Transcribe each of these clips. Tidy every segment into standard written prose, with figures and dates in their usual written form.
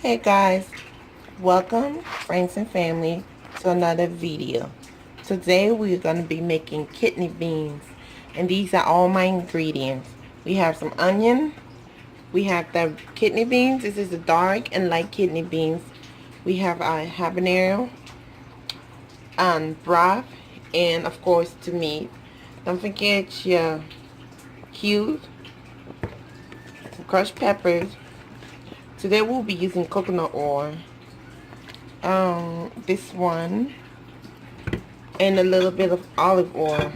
Hey guys, welcome friends and family to another video. Today we're going to be making kidney beans, and these are all my ingredients. We have some onion, we have the kidney beans. This is the dark and light kidney beans. We have our habanero broth, and of course the meat. Don't forget your cubes, crushed peppers. Today we'll be using coconut oil, this one, and a little bit of olive oil.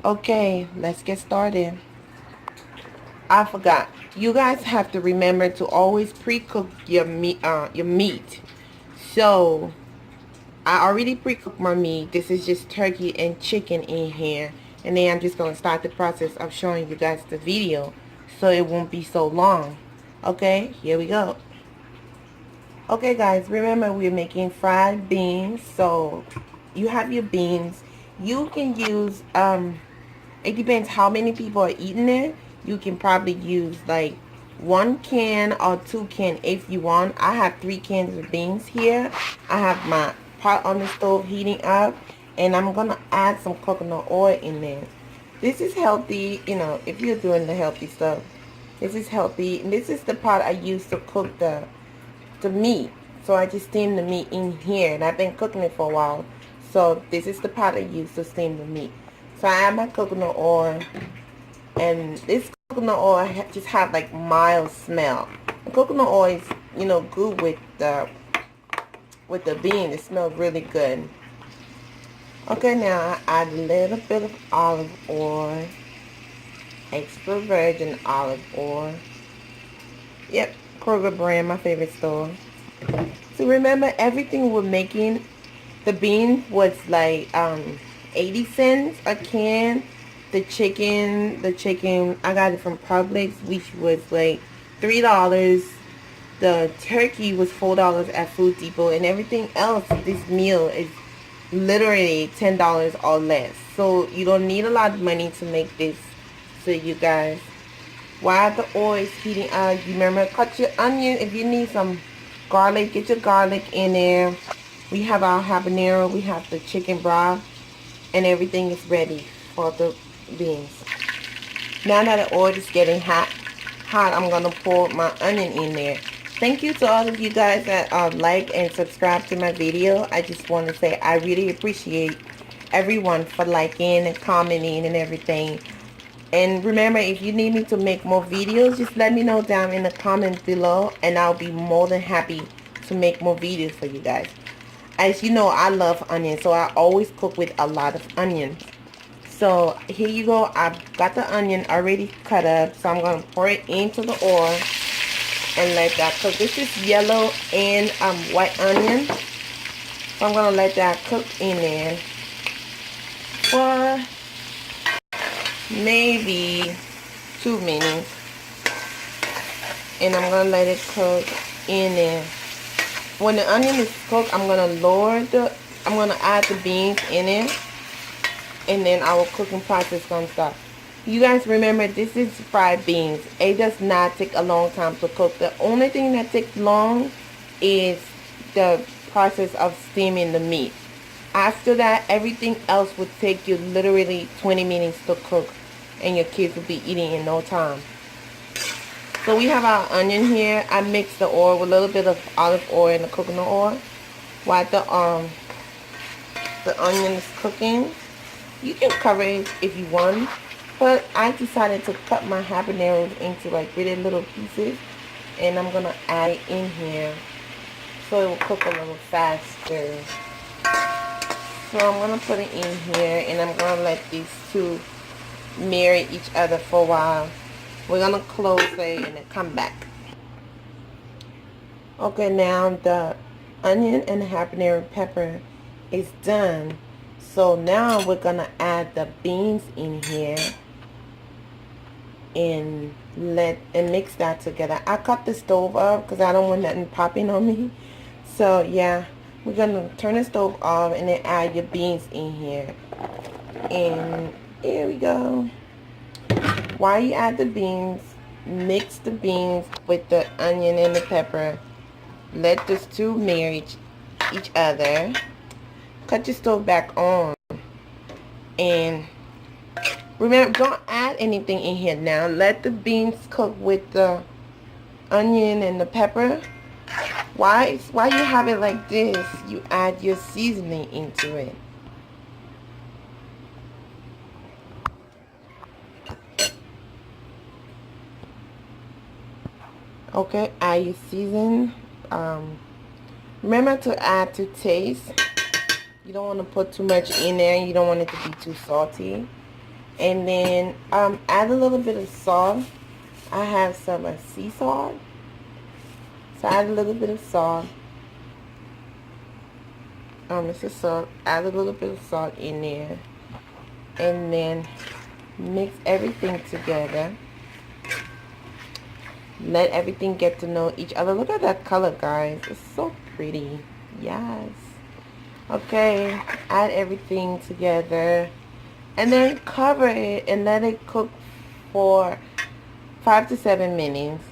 Okay, let's get started. I forgot, you guys have to remember to always pre-cook your meat. So I already pre-cooked my meat. This is just turkey and chicken in here, and then I'm just going to start the process of showing you guys the video so it won't be so long. Okay, here we go. Okay guys, remember we're making fried beans. So you have your beans. You can use, it depends how many people are eating it. You can probably use like 1 can or 2 can if you want. I have 3 cans of beans here. I have my pot on the stove heating up, and I'm gonna add some coconut oil in there. This is healthy, you know, if you're doing the healthy stuff. This is healthy, and this is the pot I use to cook the meat. So I just steam the meat in here, and I've been cooking it for a while. So this is the pot I use to steam the meat. So I add my coconut oil, and this coconut oil just have like mild smell. The coconut oil is, you know, good with the bean. It smells really good. Okay, now I add a little bit of olive oil, extra virgin olive oil. Yep, Kroger brand, my favorite store. So remember, everything we're making, the bean was like 80 cents a can. The chicken, I got it from Publix, which was like $3. The turkey was $4 at Food Depot, and everything else, this meal is literally $10 or less. So you don't need a lot of money to make this. So you guys, while the oil is heating up, you remember, cut your onion. If you need some garlic, get your garlic in there. We have our habanero, we have the chicken broth, and everything is ready for the beans. Now that the oil is getting hot, I'm gonna pour my onion in there. Thank you to all of you guys that like and subscribe to my video. I just want to say I really appreciate everyone for liking and commenting and everything. And remember, if you need me to make more videos, just let me know down in the comments below, and I'll be more than happy to make more videos for you guys. As you know, I love onions, so I always cook with a lot of onions. So here you go. I've got the onion already cut up, so I'm going to pour it into the oil and let that cook. This is yellow and white onion, so I'm going to let that cook in there for maybe 2 minutes, and I'm going to let it cook in there. When the onion is cooked, I'm going to add the beans in it, and then our cooking process is going to start. You guys remember, this is fried beans. It does not take a long time to cook. The only thing that takes long is the process of steaming the meat. After that, everything else would take you literally 20 minutes to cook, and your kids will be eating in no time. So we have our onion here. I mixed the oil with a little bit of olive oil and the coconut oil while the onion is cooking. You can cover it if you want, but I decided to cut my habaneros into like really little pieces, and I'm gonna add it in here so it will cook a little faster. So I'm gonna put it in here, and I'm gonna let these two marry each other for a while. We're gonna close it and then come back. Okay, now the onion and the habanero pepper is done. So now we're gonna add the beans in here and mix that together. I cut the stove up because I don't want nothing popping on me. So yeah, we're gonna turn the stove off and then add your beans in here. And here we go. While you add the beans, mix the beans with the onion and the pepper Let those two marry each other. Cut your stove back on. And remember, don't add anything in here now. Let the beans cook with the onion and the pepper. Why you have it like this, you add your seasoning into it. Okay, add your season. Remember to add to taste. You don't want to put too much in there. You don't want it to be too salty. And then add a little bit of salt. I have some sea salt. So add a little bit of salt. This is salt. Add a little bit of salt in there. And then mix everything together. Let everything get to know each other. Look at that color, guys. It's so pretty. Yes. Okay. Add everything together. And then cover it and let it cook for 5 to 7 minutes.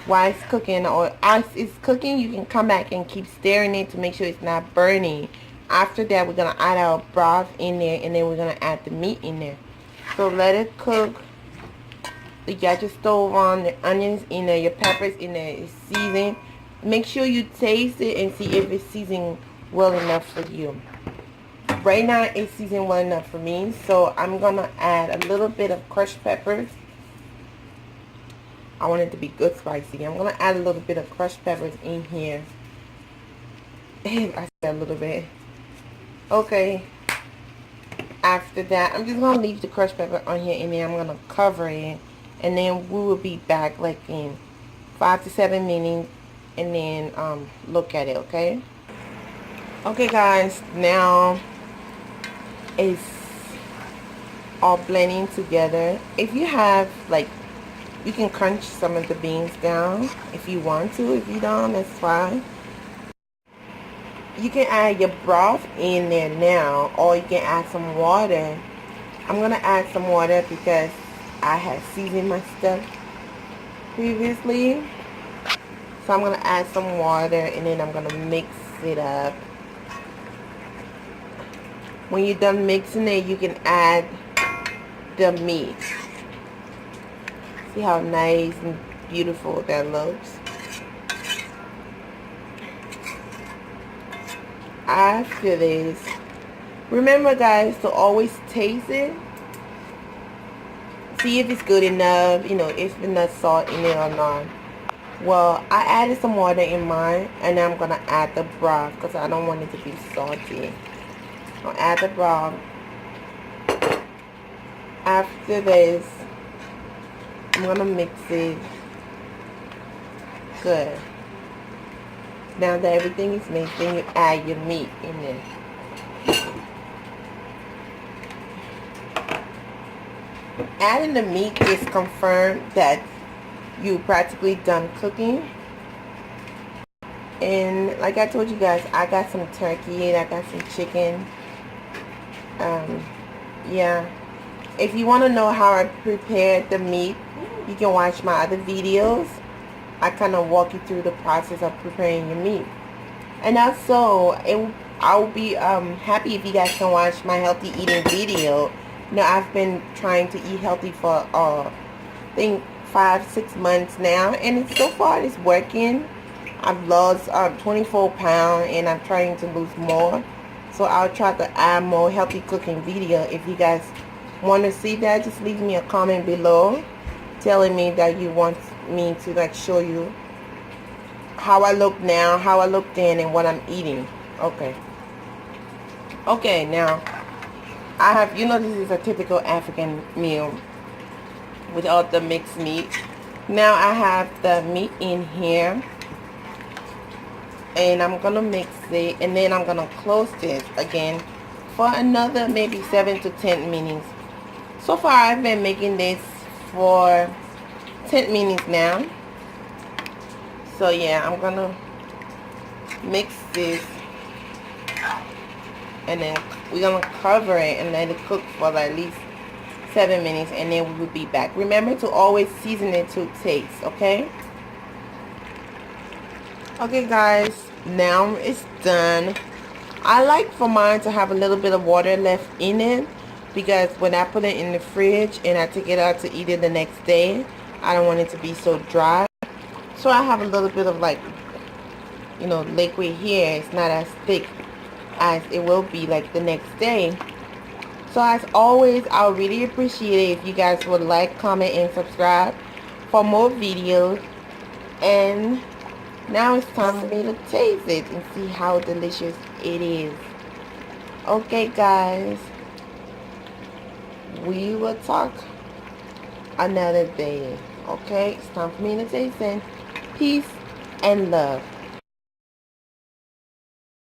While it's cooking, or as it's cooking, you can come back and keep stirring it to make sure it's not burning. After that, we're going to add our broth in there, and then we're going to add the meat in there. So let it cook. You got your stove on, the onions in there, your peppers in there, it's seasoned. Make sure you taste it and see if it's seasoned well enough for you. Right now, it's seasoned well enough for me, so I'm going to add a little bit of crushed peppers. I want it to be good spicy. I'm going to add a little bit of crushed peppers in here. I said a little bit. Okay. After that, I'm just going to leave the crushed pepper on here, and then I'm going to cover it. And then we will be back like in 5 to 7 minutes, and then look at it, okay? Okay, guys, now it's all blending together. If you have, like, you can crunch some of the beans down if you want to. If you don't, that's fine. You can add your broth in there now, or you can add some water. I'm going to add some water because I had seasoned my stuff previously. So I'm going to add some water, and then I'm going to mix it up. When you're done mixing it, you can add the meat. See how nice and beautiful that looks. After this, remember, guys, to always taste it. See if it's good enough, you know, if there's enough salt in it or not. Well, I added some water in mine, and I'm going to add the broth because I don't want it to be salty. I'll add the broth. After this, I'm going to mix it good. Now that everything is mixed, then you add your meat in there. Adding the meat is confirmed that you practically done cooking. And like I told you guys, I got some turkey and I got some chicken. Yeah. If you want to know how I prepared the meat, you can watch my other videos. I kind of walk you through the process of preparing your meat. And also, I'll be happy if you guys can watch my healthy eating video. You know, I've been trying to eat healthy for I think 5-6 months now, and so far it's working. I've lost 24 pounds, and I'm trying to lose more. So I'll try to add more healthy cooking video. If you guys want to see that, just leave me a comment below telling me that you want me to like show you how I look now, how I look then, and what I'm eating. Okay, now I have, you know, this is a typical African meal without the mixed meat. Now I have the meat in here, and I'm gonna mix it, and then I'm gonna close this again for another maybe 7 to 10 minutes. So far I've been making this for 10 minutes now. So yeah, I'm gonna mix this, and then we're gonna cover it and let it cook for at least 7 minutes, and then we will be back. Remember to always season it to taste, okay? Okay guys, now it's done. I like for mine to have a little bit of water left in it, because when I put it in the fridge and I take it out to eat it the next day, I don't want it to be so dry. So I have a little bit of, like, you know, liquid here. It's not as thick as it will be like the next day. So as always, I would really appreciate it if you guys would like, comment, and subscribe for more videos. And now it's time for me to taste it and see how delicious it is. Okay guys, we will talk another day. Okay, it's time for me to taste it. Peace and love.